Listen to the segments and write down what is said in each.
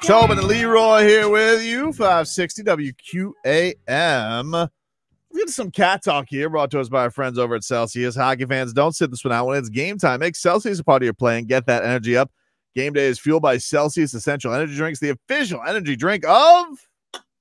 Tobin and Leroy here with you, 560 WQAM. We get some cat talk here, brought to us by our friends over at Celsius. Hockey fans, don't sit this one out when it's game time. Make Celsius a part of your play and get that energy up. Game day is fueled by Celsius Essential Energy Drinks, the official energy drink of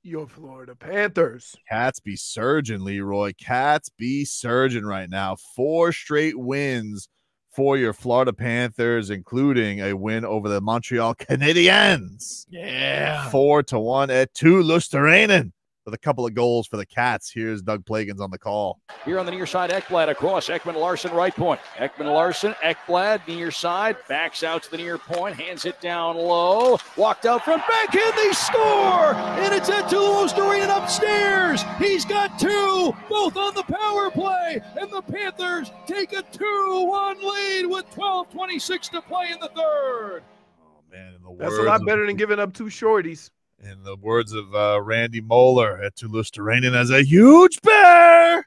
your Florida Panthers. Cats be surging, Leroy. Cats be surging right now. 4 straight wins for your Florida Panthers, including a win over the Montreal Canadiens. Yeah. 4-1 at Tullusterainen with a couple of goals for the Cats. Here's Doug Plagans on the call. Here on the near side, Ekblad across. Ekman-Larsson right point. Ekman-Larsson, Ekblad near side. Backs out to the near point. Hands it down low. Walked out front. Backhand, they score! And it's at Tullusterainen upstairs. He's got 2, both on the power play. And the Panthers take a 2-1 lead with 12:26 to play in the third. Oh, man. That's a lot better than giving up 2 shorties. In the words of Randy Moeller at Tullusterainen, as a huge bear.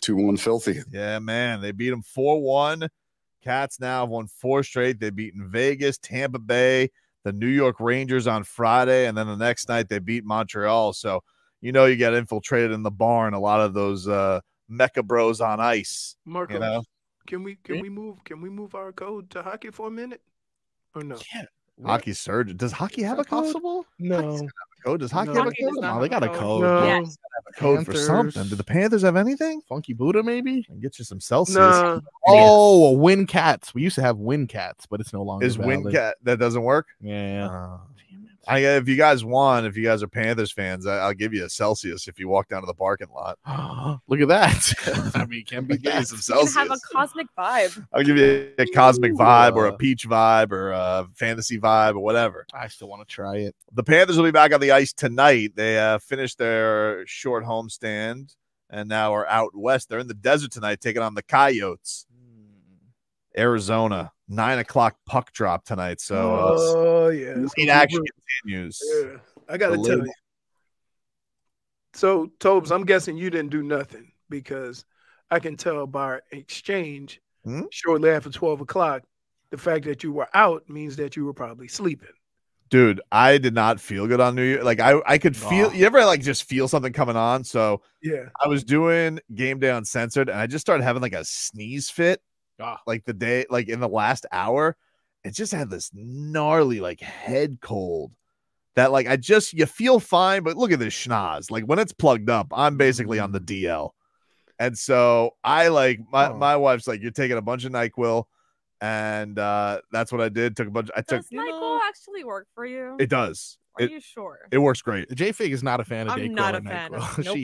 2-1 filthy. Yeah, man. They beat them 4-1. Cats now have won 4 straight. They've beaten Vegas, Tampa Bay, the New York Rangers on Friday, and then the next night they beat Montreal. So, you know, you got infiltrated in the barn. A lot of those Mecca Bros on ice. Marco, you know? can we move our code to hockey for a minute? Or no? Yeah. Hockey surge. Does hockey have a code? Possible? No. Code? Does hockey No. have a Hockey code? does not No, have they a got a code. code. No. They have a code for something. Do the Panthers have anything? Funky Buddha, maybe? And get you some Celsius. No. Oh, Win Cats. We used to have Win Cats, but it's no longer Is valid. WinCat that doesn't work? Yeah. If you guys want, if you guys are Panthers fans, I'll give you a Celsius if you walk down to the parking lot. Look at that. I mean, can be I'll give you that. some You Celsius. can have a cosmic vibe. I'll give you a cosmic vibe or a peach vibe or a fantasy vibe or whatever. I still want to try it. The Panthers will be back on the ice tonight. They finished their short homestand and now are out west. They're in the desert tonight taking on the Coyotes. Arizona, 9:00 puck drop tonight. So it actually continues. Yeah, I got to tell you. So, Tobes, I'm guessing you didn't do nothing because I can tell by our exchange shortly after 12 o'clock, the fact that you were out means that you were probably sleeping. Dude, I did not feel good on New Year. Like I could feel, you ever like just feel something coming on? So yeah, I was doing Game Day Uncensored and I just started having like a sneeze fit. Like the day, like in the last hour, it just had this gnarly like head cold that like you feel fine, but look at this schnoz. Like when it's plugged up, I'm basically on the DL. And so I like my wife's like, you're taking a bunch of NyQuil, and that's what I did. Does NyQuil actually work for you? It does. Are you sure? It works great. J-Fig is not a fan of I'm Dayquil not a and fan NyQuil. of- nope.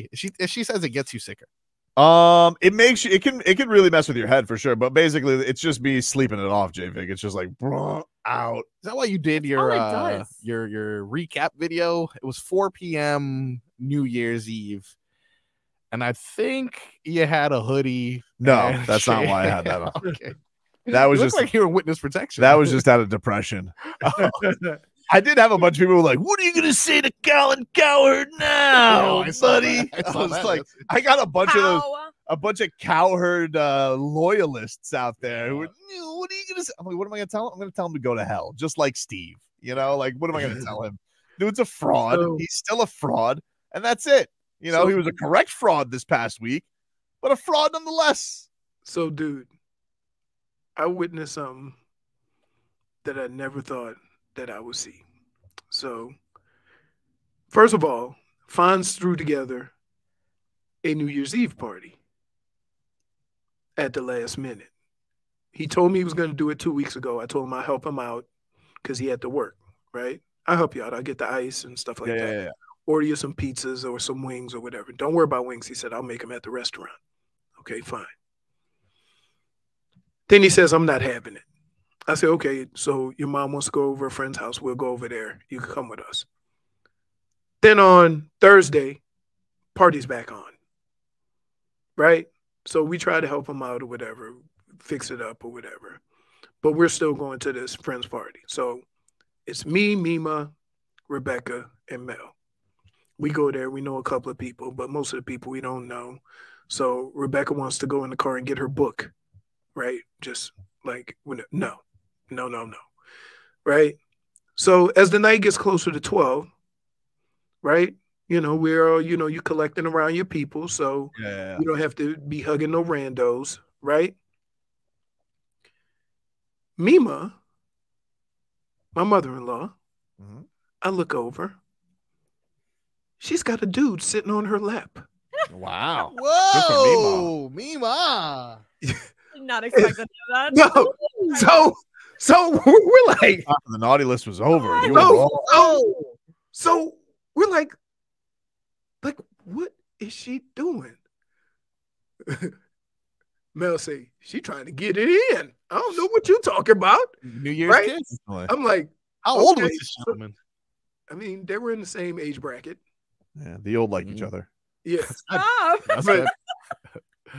She says it gets you sicker. It makes you, it can really mess with your head for sure, but basically it's just me sleeping it off, J-Vig. It's just like out. Is that why you did your recap video? It was 4 p.m. New Year's Eve, and I think you had a hoodie. No, that's not why I had that on. Okay. That was just like you're in witness protection. That was just out of depression. I did have a bunch of people who were like, what are you going to say to Colin Cowherd now, buddy? I got a bunch of those, a bunch of Cowherd loyalists out there who were, what are you going to say? I'm like, what am I going to tell him? I'm going to tell him to go to hell, just like Steve. You know, like, what am I going to tell him? Dude's a fraud. He's still a fraud, and that's it. You know, he was a correct fraud this past week, but a fraud nonetheless. So, dude, I witnessed something that I never thought that I would see. So, first of all, Fonz threw together a New Year's Eve party at the last minute. He told me he was going to do it 2 weeks ago. I told him I'd help him out because he had to work, right? I'll help you out. I'll get the ice and stuff like that. Yeah. Order you some pizzas or some wings or whatever. Don't worry about wings. He said, I'll make them at the restaurant. Okay, fine. Then he says, I'm not having it. I said, okay, so your mom wants to go over a friend's house. We'll go over there. You can come with us. Then on Thursday, party's back on, right? So we try to help him out or whatever, fix it up or whatever. But we're still going to this friend's party. So it's me, Mima, Rebecca, and Mel. We go there. We know a couple of people, but most of the people we don't know. So Rebecca wants to go in the car and get her book, right? Just like, no. Right? So as the night gets closer to 12, right? We're all, you collecting around your people, so you don't have to be hugging no randos, right? Mima, my mother-in-law, I look over. She's got a dude sitting on her lap. Wow. Whoa, Mima. Did not expect to do that. No. So we're like, the naughty list was over. So we're like, what is she doing? Mel say, she trying to get it in. I don't know what you're talking about. New Year's kids. I'm like, how old was this gentleman? I mean, they were in the same age bracket. Yeah, the old like each other. Yeah. Stop.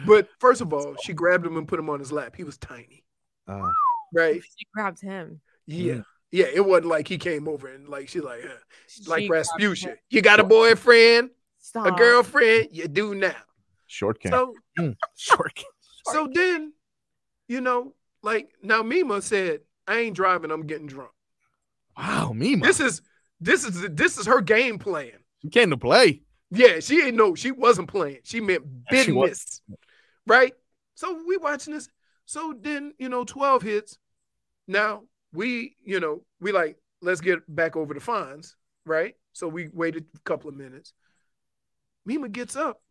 But first of all, she grabbed him and put him on his lap. He was tiny. Right? She grabbed him. Yeah. Yeah, it wasn't like he came over and like she's like, like Rasputia. You got a boyfriend? Stop. A girlfriend? You do now. Short king. So then, now Mima said, I ain't driving, I'm getting drunk. Wow, Mima. This is her game plan. She came to play. Yeah, she wasn't playing. She meant business. Right? So we watching this. So then, 12 hits. Now we like, let's get back over the fines, right? So we waited a couple of minutes. Mima gets up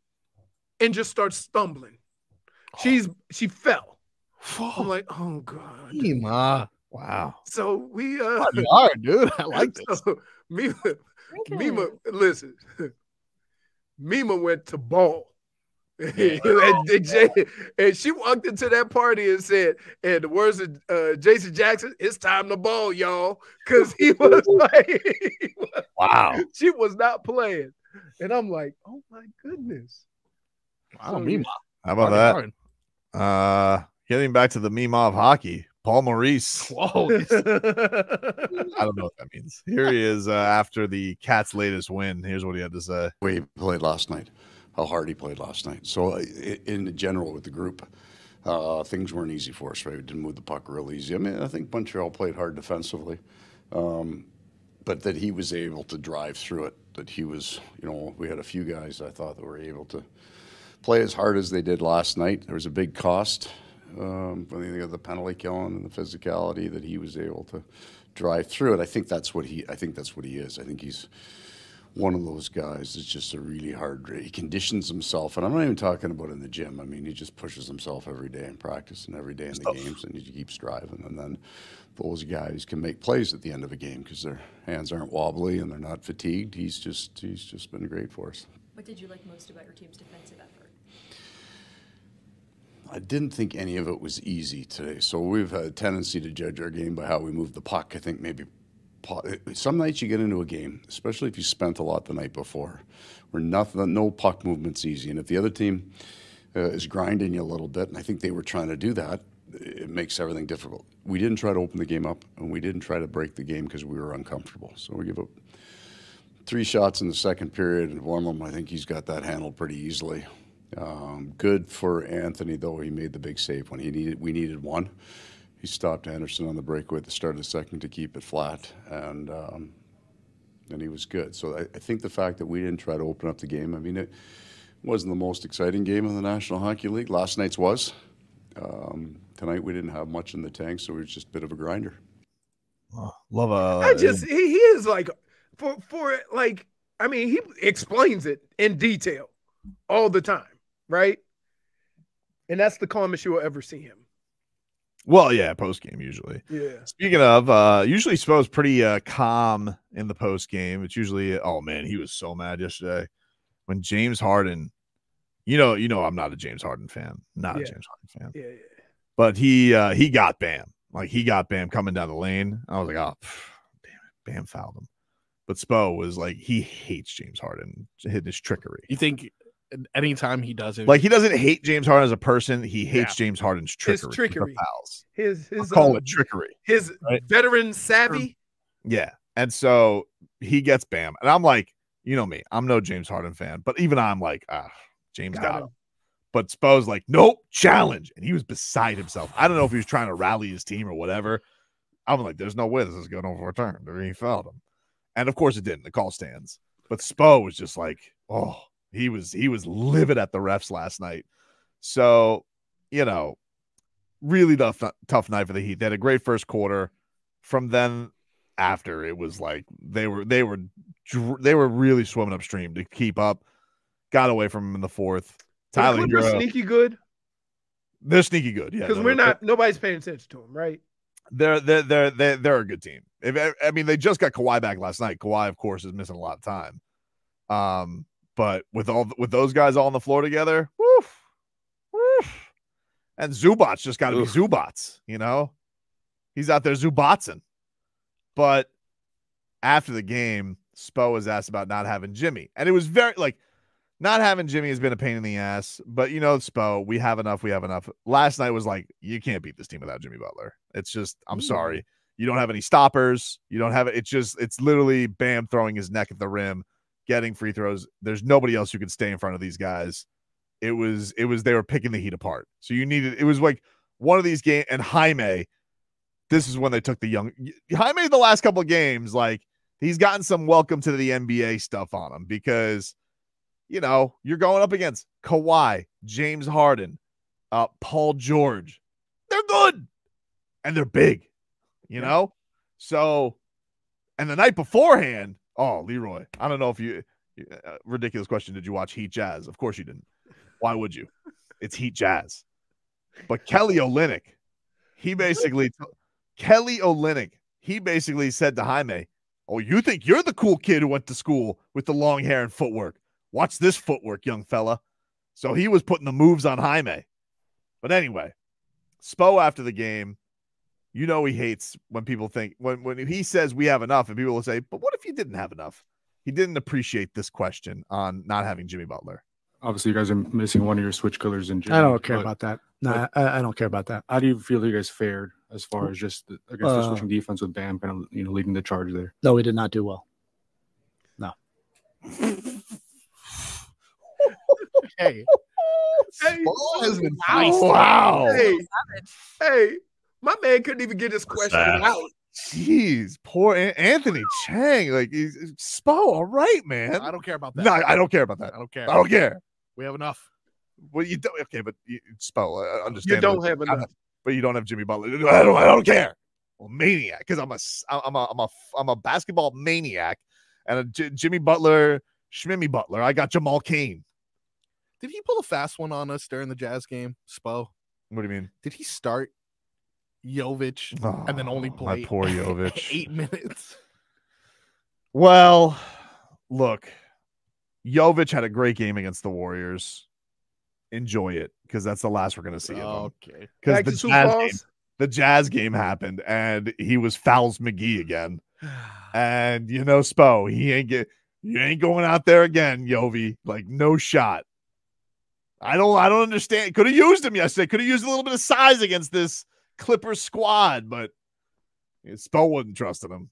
and just starts stumbling. She fell. I'm like, oh God. Mima. Wow. So we you are, dude. I like this. So Mima, listen. Mima went to ball. And she walked into that party and said, and the words of Jason Jackson, it's time to ball, y'all. Because he was like, wow. She was not playing. And I'm like, oh my goodness. Wow, Mima. How about that? Getting back to the Mima of hockey, Paul Maurice. Whoa. I don't know what that means. Here he is after the Cats' latest win. Here's what he had to say. We played last night. How hard he played last night. So in general with the group, things weren't easy for us, right? We didn't move the puck real easy. I mean, I think Montreal played hard defensively, but that he was able to drive through it, that he was, we had a few guys I thought that were able to play as hard as they did last night. There was a big cost when they got the penalty killing and the physicality, that he was able to drive through it. I think that's what he is. I think he's one of those guys that's just a really hard. He conditions himself, and I'm not even talking about in the gym. I mean, he just pushes himself every day in practice and every day in the games, and he keeps driving. And then those guys can make plays at the end of a game because their hands aren't wobbly and they're not fatigued. He's just been great for us. What did you like most about your team's defensive effort? I didn't think any of it was easy today. So we've had a tendency to judge our game by how we move the puck. I think maybe some nights you get into a game, especially if you spent a lot the night before, where no puck movement's easy. And if the other team is grinding you a little bit, and I think they were trying to do that, it makes everything difficult. We didn't try to open the game up, and we didn't try to break the game because we were uncomfortable. So we give up 3 shots in the second period, and one of them, I think he's got that handled pretty easily. Good for Anthony, though. He made the big save when we needed one. He stopped Anderson on the breakaway at the start of the second to keep it flat, and he was good. So I think the fact that we didn't try to open up the game, I mean, it wasn't the most exciting game in the National Hockey League. Last night's was. Tonight we didn't have much in the tank, so it was just a bit of a grinder. He is like, for like, I mean, he explains it in detail all the time, right? And that's the calmest you will ever see him. Well, yeah, post game usually. Yeah. Speaking of, usually Spo's pretty calm in the post game. It's usually, oh man, he was so mad yesterday when James Harden. You know, I'm not a James Harden fan. Not a James Harden fan. Yeah. But he got Bam. Like he got Bam coming down the lane. I was like, oh, damn it, Bam fouled him. But Spo was like, he hates James Harden, hitting his trickery. You think anytime he does it, like he doesn't hate James Harden as a person, he hates James Harden's trickery. His trickery. His call it trickery. His veteran savvy. Yeah. And so he gets Bam. And I'm like, you know me, I'm no James Harden fan, but even I'm like, James got him. But Spo's like, nope, challenge. And he was beside himself. I don't know if he was trying to rally his team or whatever. I'm like, there's no way this is going to overturn. He fouled him. And of course it didn't. The call stands. But Spo was just like, oh, he was livid at the refs last night. So, really tough night for the Heat. They had a great first quarter. From then after, it was like they were really swimming upstream to keep up. Got away from him in the fourth. Tyler, Clippers sneaky good. They're sneaky good, yeah. Because nobody's paying attention to them, right? They're a good team. They just got Kawhi back last night. Kawhi, of course, is missing a lot of time. But with those guys all on the floor together, woof. And Zubats just got to be Zubats, He's out there Zubatsing. But after the game, Spo was asked about not having Jimmy. And it was very, not having Jimmy has been a pain in the ass. But, Spo, we have enough. Last night was like, you can't beat this team without Jimmy Butler. It's just, I'm sorry. You don't have any stoppers. You don't have it. It's literally Bam throwing his neck at the rim, getting free throws. There's nobody else who could stay in front of these guys. They were picking the Heat apart. So it was like one of these games. And Jaime, this is when they took Jaime the last couple of games, he's gotten some welcome to the NBA stuff on him because, you're going up against Kawhi, James Harden, Paul George. They're good. And they're big, So, and the night beforehand, Leroy, I don't know if ridiculous question. Did you watch Heat Jazz? Of course you didn't. Why would you? It's Heat Jazz. But Kelly Olynyk, he basically said to Jaime, oh, you think you're the cool kid who went to school with the long hair and footwork. Watch this footwork, young fella. So he was putting the moves on Jaime. But anyway, Spo after the game, he hates when people think, when he says we have enough, and people will say, but what if you didn't have enough? He didn't appreciate this question on not having Jimmy Butler. Obviously, you guys are missing one of your switch killers in Jimmy. I don't care about that. No, I don't care about that. How do you feel you guys fared as far as just against the switching defense with Bam kind of leading the charge there? No, we did not do well. No. Hey, has been wow. Hey, my man couldn't even get his question out. Jeez, poor Anthony Chang. He's Spo, all right, man. I don't care about that. No, I don't care about that. I don't care. I don't care. We have enough. Well, you don't. Okay, but Spo, I understand. You don't have enough, but you don't have Jimmy Butler. I don't care. Well, maniac, because I'm a basketball maniac, and a Jimmy Butler, Schmimmy Butler. I got Jamal Cain. Did he pull a fast one on us during the Jazz game, Spo? What do you mean? Did he start Jovic and then only play my poor Jovic 8 minutes? Well, look, Jovic had a great game against the Warriors. Enjoy it, because that's the last we're going to see of him. Okay. Because the Jazz game happened, and he was Fouls McGee again. And Spo, you ain't going out there again, Yovi. No shot. I don't understand. Could have used him yesterday. Could have used a little bit of size against this Clippers squad, but Spo wasn't trusting him.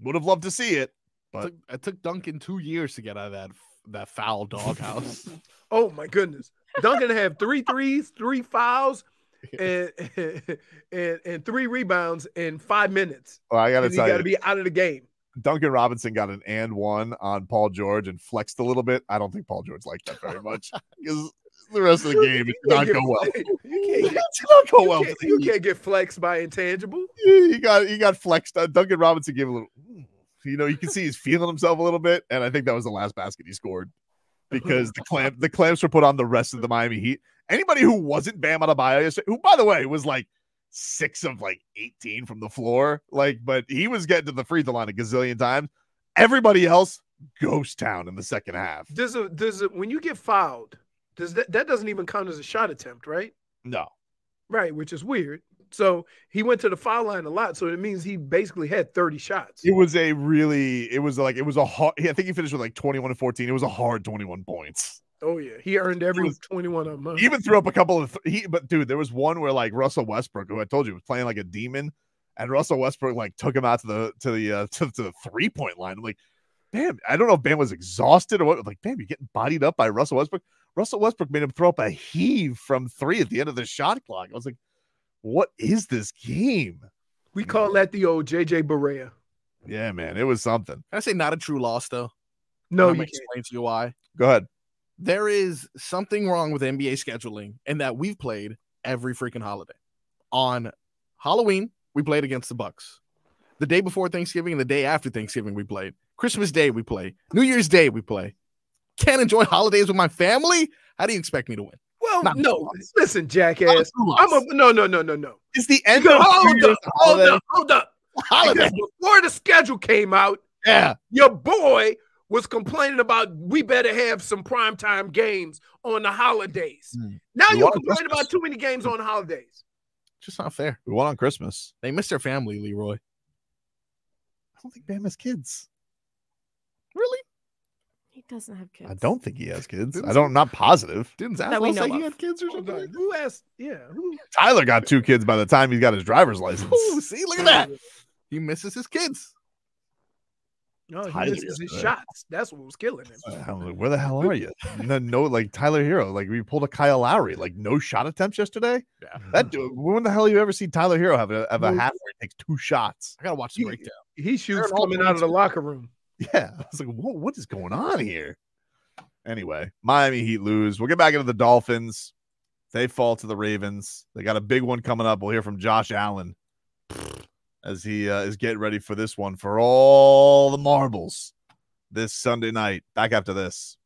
Would have loved to see it, but it took Duncan 2 years to get out of that foul doghouse. Oh my goodness. Duncan had 3 threes, 3 fouls, and 3 rebounds in 5 minutes. Well, I gotta tell you, got to be out of the game. Duncan Robinson got an and one on Paul George and flexed a little bit. I don't think Paul George liked that very much because the rest of the game did not go well. You can't get flexed by intangible. He got flexed. Duncan Robinson gave a little. You can see he's feeling himself a little bit, and I think that was the last basket he scored because the clamps were put on the rest of the Miami Heat. Anybody who wasn't Bam Adebayo yesterday, who by the way was 6 of 18 from the floor, but he was getting to the free throw line a gazillion times. Everybody else, ghost town in the second half. Does it when you get fouled, that doesn't even count as a shot attempt, right? No. Right, which is weird. So he went to the foul line a lot, so it means he basically had 30 shots. It was a hard. I think he finished with 21 and 14. It was a hard 21 points. Oh yeah, he earned every 21 of them. He even threw up a couple of. But dude, there was one where Russell Westbrook, who I told you was playing like a demon, and Russell Westbrook took him out to the 3-point line. I'm like, Bam, I don't know if Bam was exhausted or what. Bam, you're getting bodied up by Russell Westbrook. Russell Westbrook made him throw up a heave from 3 at the end of the shot clock. I was like, what is this game? We call that the old JJ Barea. Yeah, man, it was something. Can I say not a true loss though? No, I'm you gonna can't. explain to you why. Go ahead. There is something wrong with NBA scheduling in that we've played every freaking holiday. On Halloween, we played against the Bucks. The day before Thanksgiving and the day after Thanksgiving, we played. Christmas Day, we play. New Year's Day, we play. Can't enjoy holidays with my family? How do you expect me to win? Well, Not no. Listen, jackass. No. It's the end Because, of hold up. Because before the schedule came out, yeah, your boy was complaining about we better have some primetime games on the holidays. Now We you're won on complaining Christmas. about too many games on the holidays. just not fair. We won on Christmas. They miss their family, Leroy. I don't think Bam has kids. Really? He doesn't have kids. I don't think he has kids. Didn't I'm not positive. Didn't That we Zaslow say know he of. had kids or Hold something? on. Who asked? Yeah. Who? Tyler got 2 kids by the time he got his driver's license. Ooh, see, look at that. He misses his kids. No, he Tyler misses his is shots. That's what was killing him. I'm like, where the hell are you? No, like Tyler Hero. Like we pulled a Kyle Lowry. Like no shot attempts yesterday. Yeah. That dude. When the hell you ever see Tyler Hero have a half where he takes 2 shots? I gotta watch the breakdown. He shoots They're all coming out of the locker room. Yeah, I was like, what is going on here? Anyway, Miami Heat lose. We'll get back into the Dolphins. They fall to the Ravens. They got a big one coming up. We'll hear from Josh Allen as he is getting ready for this one for all the marbles this Sunday night. Back after this.